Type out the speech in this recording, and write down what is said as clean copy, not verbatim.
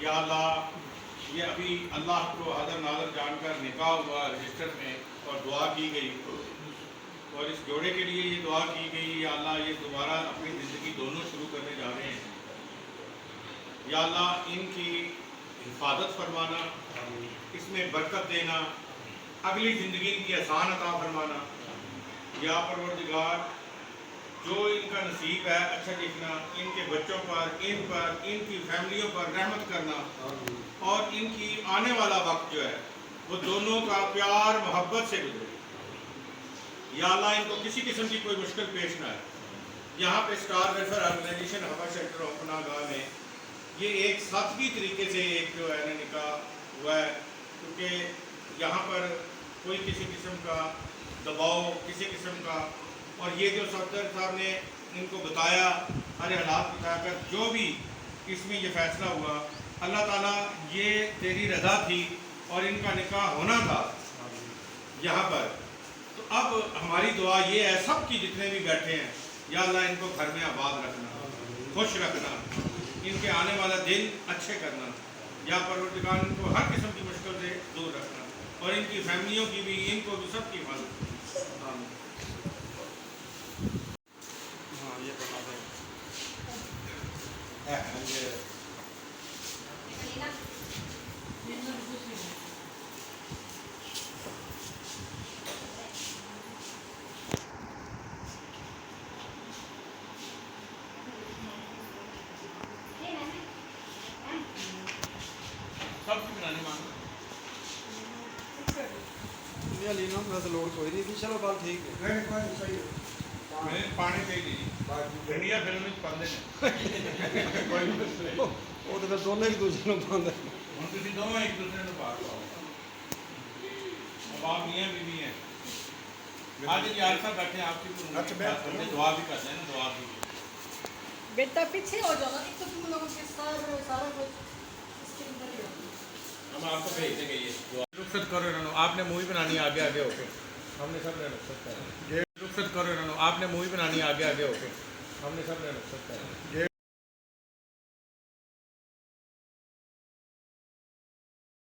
या अल्लाह ये अभी अल्लाह को हज़र नाज़र जानकर निकाह हुआ रजिस्टर में और दुआ की गई और इस जोड़े के लिए ये दुआ की गई, या अल्लाह ये दोबारा अपनी ज़िंदगी दोनों शुरू करने जा रहे हैं। या अल्लाह इनकी हिफाजत फरमाना, इसमें बरकत देना, अगली ज़िंदगी इनकी आसान अता फरमाना। या परवरदिगार जो इनका नसीब है अच्छा लिखना, इनके बच्चों पर, इन पर, इनकी फैमिलियों पर रहमत करना और इनकी आने वाला वक्त जो है वो दोनों का प्यार मोहब्बत से गुजरे। या अल्लाह इनको किसी किस्म की कोई मुश्किल पेश ना आए। यहाँ पे स्टार वेलफेयर ऑर्गेनाइजेशन हवा शेल्टर अपनागाह में ये एक सादगी तरीके से एक जो है ना निकाह हुआ है, क्योंकि यहाँ पर कोई किसी किस्म का दबाव, किसी किस्म का, और ये जो सफदर साहब ने इनको बताया, सारे हालात बताकर जो भी इसमें ये फैसला हुआ, अल्लाह ताला ये तेरी रज़ा थी और इनका निकाह होना था यहाँ पर। तो अब हमारी दुआ ये है सब की जितने भी बैठे हैं, या अल्लाह इनको घर में आबाद रखना, खुश रखना, इनके आने वाला दिन अच्छे करना, या परवरदिगार इनको हर किस्म की मुश्किल से दूर रखना और इनकी फैमिलियों की भी, इनको भी सबकी हिफाजत। हाँ ये बता दें सबकी बनाने मांग लीना मैं तो लोड कोई नहीं थी। चलो बात ठीक है। सही है। मैंने पानी चाहिए इंडिया फिल्म में पाते हैं वो तो फिर दोनों एक दूसरे को पाते हैं। हम किसी दोनों एक दूसरे को पास पाओ। अब आप मियाँ बीवी हैं, आज ये आरिफा बैठे हैं आपकी, अच्छा दुआ भी करते हैं ना, दुआ भी। बेटा पीछे हो जाओ ना, एक तो तुम लोगों के सारा कुछ इसके अंदर ही होता है। हम आपको भेज देंगे ये दुआ। रुखसत करो इन्होंने, आपने मूवी बनानी आगे आगे होके, हमने सब ने रुखसत करा। रुखसत करो इन्होंने, आपने मूवी बनानी आगे आगे होके, हमने सब ने रुखसत करा।